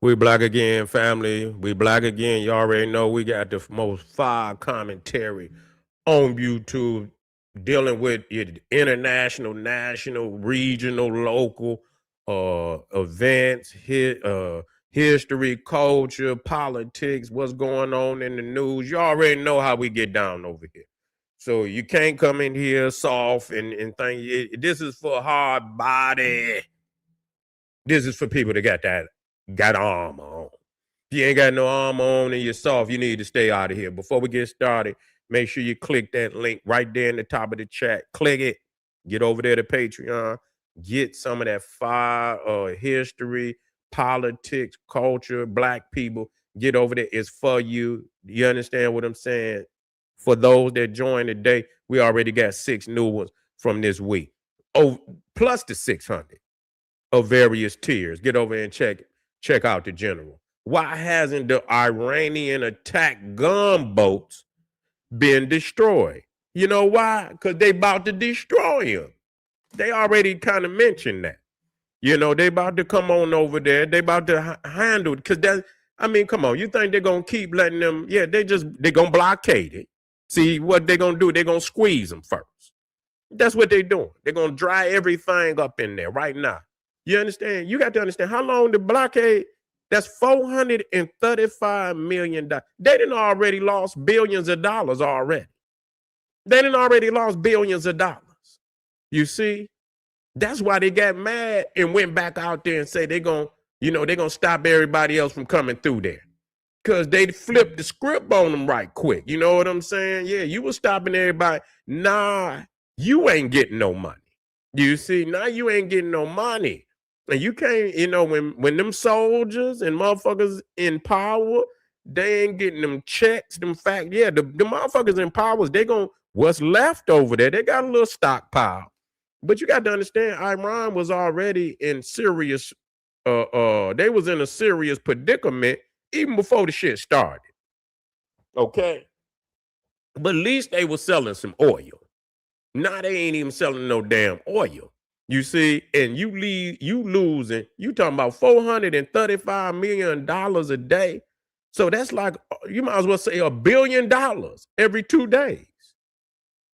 We black again, family. We black again. You already know we got the most fire commentary on YouTube dealing with international, national, regional, local events, history, culture, politics, what's going on in the news. You already know how we get down over here. So you can't come in here soft and think this is for hard body. This is for people that got armor on. If you ain't got no armor on and you're soft, you need to stay out of here. Before we get started, make sure you click that link right there in the top of the chat. Click it. Get over there to Patreon. Get some of that fire history, politics, culture, black people. Get over there. It's for you. You understand what I'm saying? For those that join today, we already got 6 new ones from this week. Oh, plus the 600 of various tiers. Get over and check out the general. Why hasn't the Iranian attack gunboats been destroyed? You know why? Because they about to destroy them. They already kind of mentioned that. You know, they about to come on over there. They about to handle it. Because come on. You think they're going to keep letting them? Yeah, they're going to blockade it. See what they're going to do? They're going to squeeze them first. That's what they're doing. They're going to dry everything up in there right now. You understand? You got to understand how long the blockade, that's $435 million. They done already lost billions of dollars already. They done already lost billions of dollars. You see? That's why they got mad and went back out there and say they're going to stop everybody else from coming through there. Because they flipped the script on them right quick. You know what I'm saying? Yeah, you were stopping everybody. Nah, you ain't getting no money. You see? Now you ain't getting no money. And you can't, when them soldiers and motherfuckers in power, they ain't getting them checks, them facts. Yeah, the motherfuckers in power, what's left over there, they got a little stockpile. But you got to understand, Iran was already in serious, they was in a serious predicament even before the shit started. Okay? But at least they were selling some oil. Now they ain't even selling no damn oil. You see, and you losing, you talking about $435 million a day. So that's like, you might as well say $1 billion every 2 days.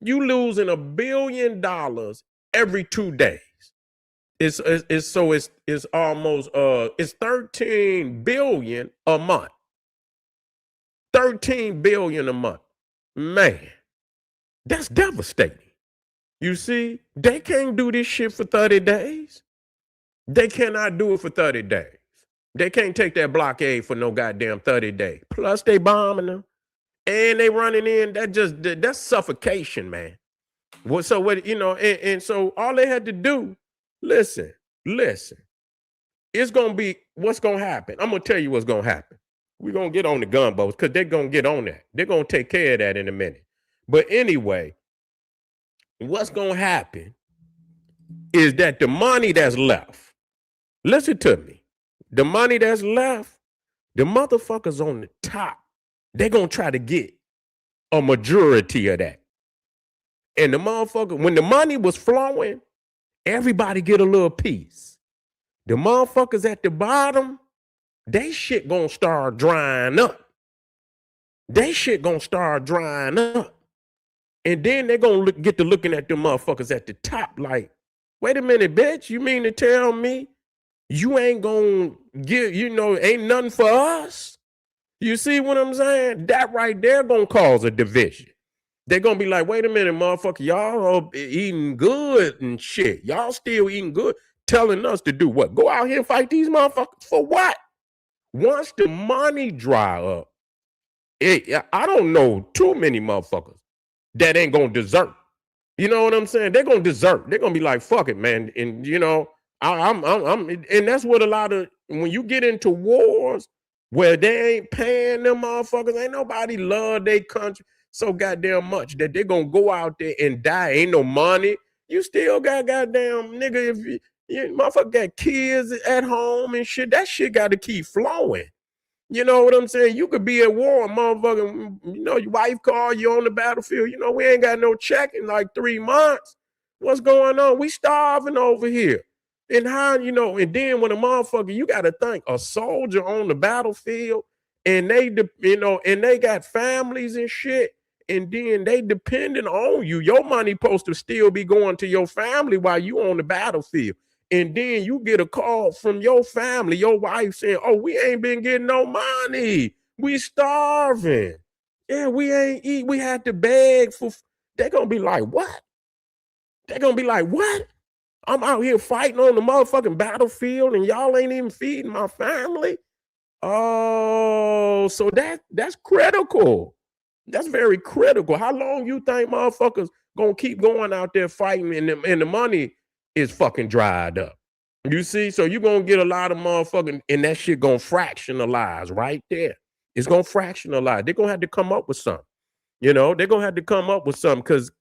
You losing $1 billion every 2 days. It's almost it's 13 billion a month. 13 billion a month. Man, that's devastating. You see, they can't do this shit for 30 days. They cannot do it for 30 days. They can't take that blockade for no goddamn 30 days. Plus, they bombing them. And they running in. That's suffocation, man. So all they had to do, listen. It's going to be, what's going to happen? I'm going to tell you what's going to happen. We're going to get on the gunboats because they're going to get on that. They're going to take care of that in a minute. But anyway, what's going to happen is that the money that's left, listen to me, the money that's left, the motherfuckers on the top, they're going to try to get a majority of that. And the motherfucker, when the money was flowing, everybody get a little piece. The motherfuckers at the bottom, they shit going to start drying up. They shit going to start drying up. And then they're going to get to looking at the motherfuckers at the top like, wait a minute, bitch, you mean to tell me you ain't going to give, ain't nothing for us? You see what I'm saying? That right there going to cause a division. They're going to be like, wait a minute, motherfucker, y'all are eating good and shit. Y'all still eating good, telling us to do what? Go out here and fight these motherfuckers for what? Once the money dry up, I don't know too many motherfuckers that ain't going to desert. You know what I'm saying? They're going to desert. They're going to be like, fuck it, man. And, and that's what a lot of, when you get into wars where they ain't paying them motherfuckers, ain't nobody love their country so goddamn much that they're going to go out there and die. Ain't no money. You still got goddamn, nigga, if you motherfucker got kids at home and shit, that shit got to keep flowing. You know what I'm saying? You could be at war, motherfucker. Your wife called you on the battlefield. We ain't got no check in like 3 months. What's going on? We starving over here. And how, you know, and then when a motherfucker, you got to think a soldier on the battlefield and you know, and they got families and shit. And then they depending on you. Your money supposed to still be going to your family while you on the battlefield. And then you get a call from your family, your wife saying, "Oh, we ain't been getting no money. We starving. Yeah, we ain't eat. We had to beg for." They're gonna be like, "What?" They're gonna be like, "What? I'm out here fighting on the motherfucking battlefield and y'all ain't even feeding my family." Oh, so that's critical. That's very critical. How long you think motherfuckers gonna keep going out there fighting and the money is fucking dried up? You see, so you're gonna get a lot of motherfucking, and that shit gonna fractionalize right there. It's gonna fractionalize. They're gonna have to come up with something. You know, they're gonna have to come up with something because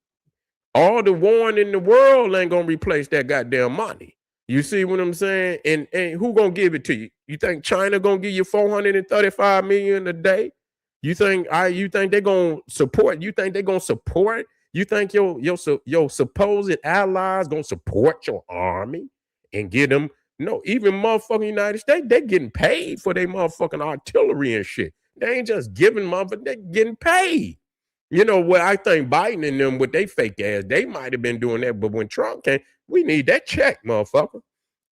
all the warring in the world ain't gonna replace that goddamn money. You see what I'm saying? And who gonna give it to you? You think China gonna give you 435 million a day? You think they're gonna support? You think they're gonna support? You think your supposed allies gonna support your army and get them? No, even motherfucking United States, they getting paid for their motherfucking artillery and shit. They ain't just giving motherfuckers, they getting paid. You know what? I think Biden and them with they fake ass, they might have been doing that, but when Trump came, we need that check, motherfucker.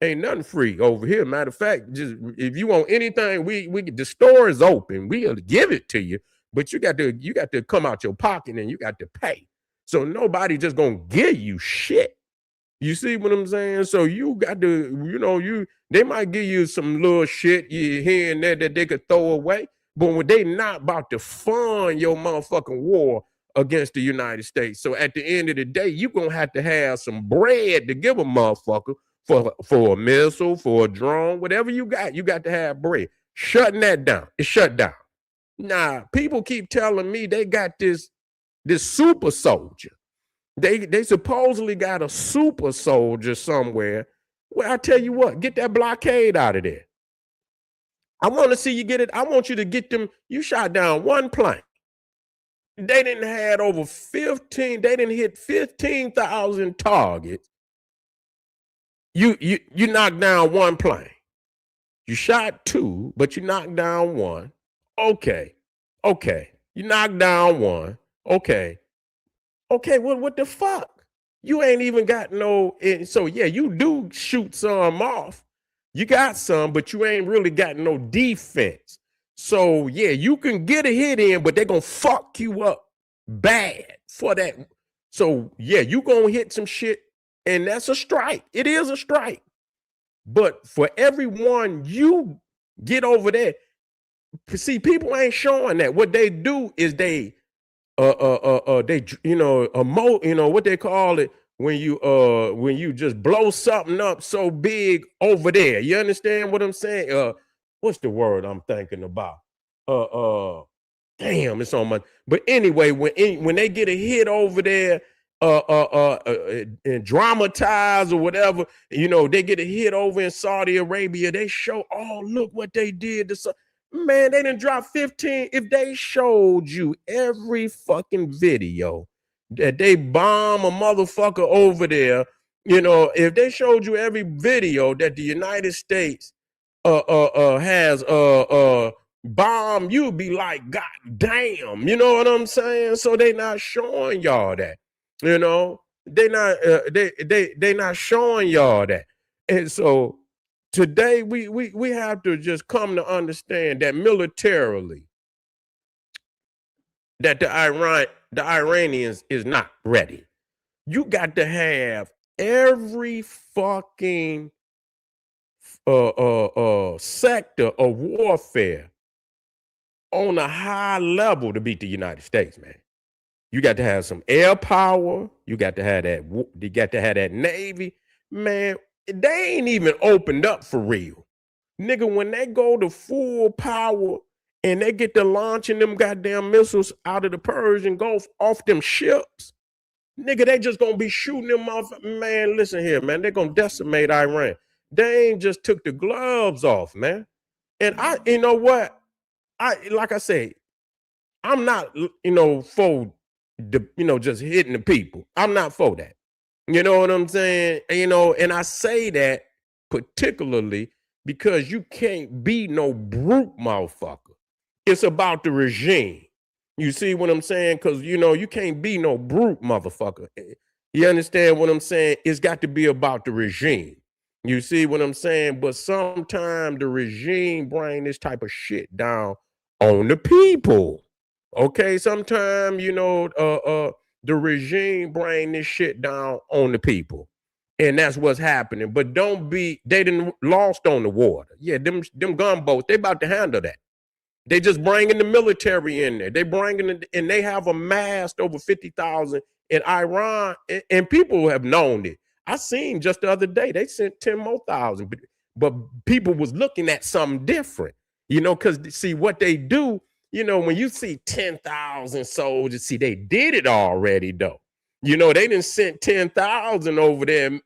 Ain't nothing free over here. Matter of fact, just if you want anything, we the store is open. We'll give it to you, but you got to come out your pocket and you got to pay. So nobody just gonna give you shit. You see what I'm saying? So you got to, you know, they might give you some little shit you here and there that they could throw away, but when they not about to fund your motherfucking war against the United States. So at the end of the day, you're gonna have to have some bread to give a motherfucker for a missile, for a drone, whatever you got to have bread. Shutting that down. It's shut down. Nah, people keep telling me they got this super soldier. They supposedly got a super soldier somewhere. Well, I tell you what, get that blockade out of there. I want to see you get it. I want you to get them. You shot down one plane. They didn't had over 15. They didn't hit 15,000 targets. You knocked down one plane. You shot two, but you knocked down one. Okay. You knocked down one. Okay, what the fuck? You ain't even got no. So yeah, you do shoot some off. You got some, but you ain't really got no defense. So yeah, you can get a hit in, but they're gonna fuck you up bad for that. So yeah, you gonna hit some shit, and that's a strike. It is a strike. But for everyone you get over there, see, people ain't showing that. What they do is they what they call it when you just blow something up so big over there. You understand what I'm saying? What's the word I'm thinking about? Damn, it's on my. But anyway, when they get a hit over there, and dramatize or whatever, you know, they get a hit over in Saudi Arabia. They show, oh, look what they did to. Man, they didn't drop 15. If they showed you every fucking video that they bomb a motherfucker over there, you know, if they showed you every video that the United States has bomb, you'd be like, God damn, you know what I'm saying? So they not showing y'all that, you know, they not showing y'all that. And so today we have to just come to understand that militarily that the Iranians is not ready. You got to have every fucking sector of warfare on a high level to beat the United States, man. You got to have some air power. You got to have that. You got to have that Navy, man. They ain't even opened up for real, nigga. When they go to full power and they get to launching them goddamn missiles out of the Persian Gulf off them ships, nigga, they just gonna be shooting them off. Man, listen here, man. They're gonna decimate Iran. They ain't just took the gloves off, man. And you know what? Like I say, I'm not, you know, for the, you know, just hitting the people. I'm not for that. You know what I'm saying? You know, and I say that particularly because you can't be no brute motherfucker. It's about the regime. You see what I'm saying? Because, you can't be no brute motherfucker. You understand what I'm saying? It's got to be about the regime. You see what I'm saying? But sometimes the regime bring this type of shit down on the people. Okay, sometimes, the regime bring this shit down on the people. And that's what's happening. But they didn't lost on the water. Yeah, them gunboats, they about to handle that. They just bringing the military in there. They bringing it, and they have amassed over 50,000 in Iran, and people have known it. I seen just the other day they sent 10 more thousand, but people was looking at something different, because see what they do. When you see 10,000 soldiers, see they did it already though. They didn't send 10,000 over there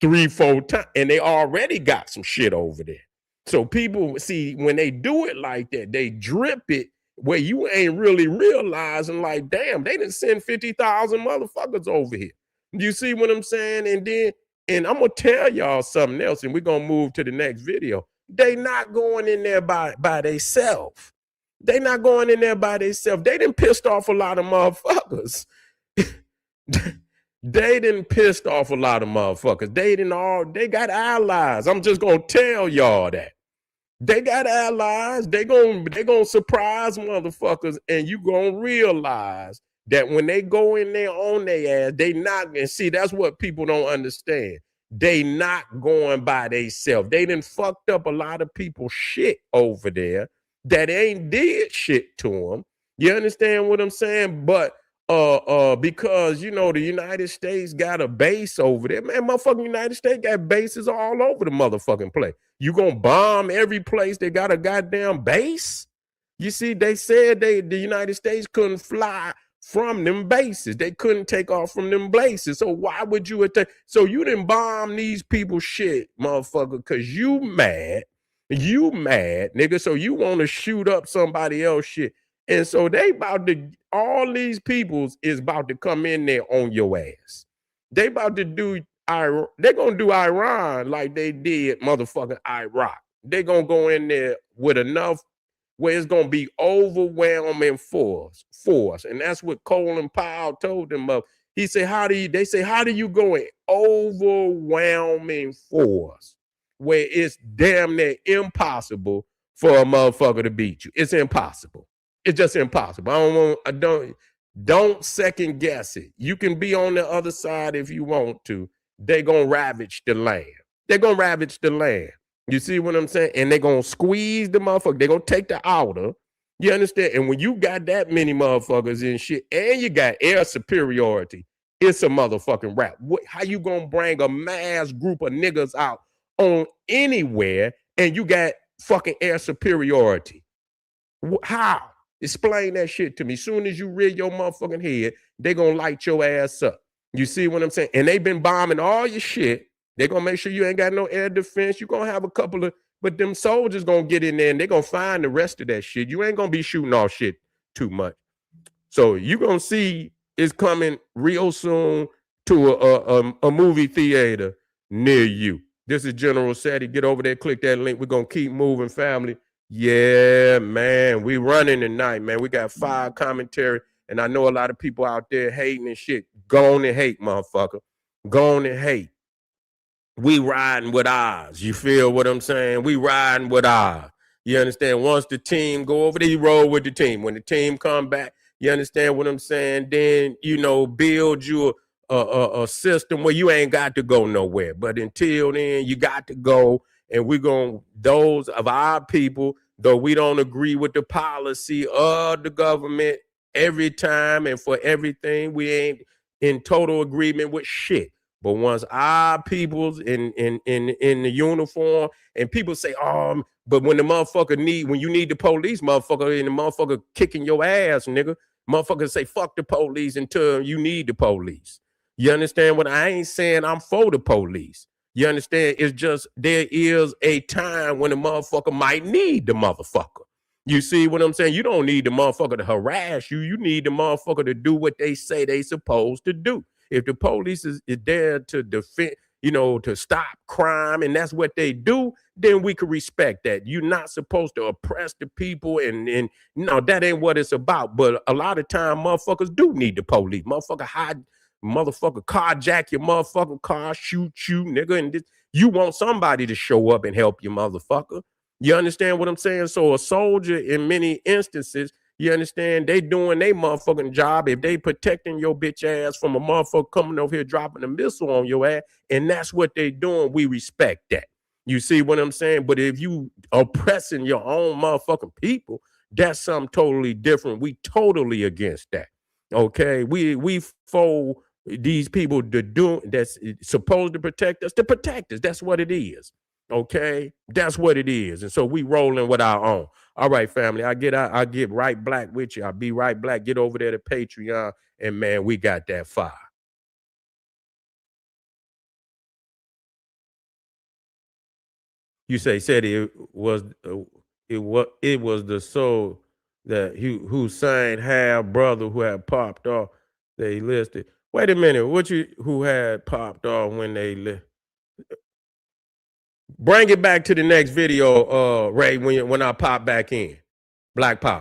3-4 times, and they already got some shit over there. So people see when they do it like that, they drip it where you ain't really realizing, like, damn, they didn't send 50,000 motherfuckers over here. You see what I'm saying? And I'm gonna tell y'all something else, and we're gonna move to the next video. They not going in there by themselves. They not going in there by themselves. They done pissed off a lot of motherfuckers. They done pissed off a lot of motherfuckers. They got allies. I'm just gonna tell y'all that. They got allies. They gonna surprise motherfuckers, and you gonna realize that when they go in there on their ass, they not. And see, that's what people don't understand. They not going by themselves. They done fucked up a lot of people's shit over there that ain't did shit to them. You understand what I'm saying? But because the United States got a base over there, man. Motherfucking United States got bases all over the motherfucking place. You gonna bomb every place they got a goddamn base? You see, they said the United States couldn't fly from them bases. They couldn't take off from them bases. So why would you attack? So you didn't bomb these people shit, motherfucker, because you mad, nigga. So you want to shoot up somebody else shit. And so all these peoples is about to come in there on your ass. They about to do, they're going to do Iran like they did motherfucking Iraq. They're going to go in there with enough where it's going to be overwhelming force. And that's what Colin Powell told them of. He said, how do you go in overwhelming force where it's damn near impossible for a motherfucker to beat you? It's impossible. It's just impossible. Don't second guess it. You can be on the other side if you want to. They're going to ravage the land. You see what I'm saying? And they're going to squeeze the motherfucker. They're going to take the outer. You understand? And when you got that many motherfuckers and shit, and you got air superiority, it's a motherfucking rap. How you going to bring a mass group of niggas out on anywhere and you got fucking air superiority? How? Explain that shit to me. Soon as you rear your motherfucking head, they gonna light your ass up. You see what I'm saying? And they been bombing all your shit. They gonna make sure you ain't got no air defense. You gonna have a couple of, but them soldiers gonna get in there and they gonna find the rest of that shit. You ain't gonna be shooting off shit too much. So you gonna see it's coming real soon to a movie theater near you. This is General Sadie. Get over there, click that link. We're gonna keep moving, family. Yeah, man, we running tonight, man. We got 5 commentary, and I know a lot of people out there hating and shit. Go on and hate, motherfucker. Go on and hate. We riding with ours. You feel what I'm saying? We riding with ours. You understand? Once the team go over there, you roll with the team. When the team come back, you understand what I'm saying? Then, build you a system where you ain't got to go nowhere. But until then, you got to go. And we're going, those of our people, though we don't agree with the policy of the government every time and for everything, we ain't in total agreement with shit. But once our people's in the uniform, and people say, but when you need the police, motherfucker, and the motherfucker kicking your ass, nigga, motherfuckers say, fuck the police until you need the police. You understand what I ain't saying? I'm for the police. You understand? It's just there is a time when the motherfucker might need the motherfucker. You see what I'm saying? You don't need the motherfucker to harass you. You need the motherfucker to do what they say they supposed to do. If the police is there to defend, to stop crime, and that's what they do, then we can respect that. You're not supposed to oppress the people, and no, that ain't what it's about. But a lot of time, motherfuckers do need the police. Motherfucker carjack your motherfucking car, shoot you, nigga, and you want somebody to show up and help you, motherfucker. You understand what I'm saying? So a soldier, in many instances, you understand, they doing their motherfucking job. If they protecting your bitch ass from a motherfucker coming over here dropping a missile on your ass, and that's what they doing, we respect that. You see what I'm saying? But if you oppressing your own motherfucking people, that's something totally different. We totally against that. Okay, we fold these people to do that's supposed to protect us. That's what it is. Okay, that's what it is. And so we rolling with our own. All right, family. I get right black with you. I'll be right black. Get over there to Patreon, and man, we got that fire. You said it was the soul that Hussein had brother who had popped off. They listed. Wait a minute, who had popped off when they bring it back to the next video, Ray, when I pop back in. Black Power.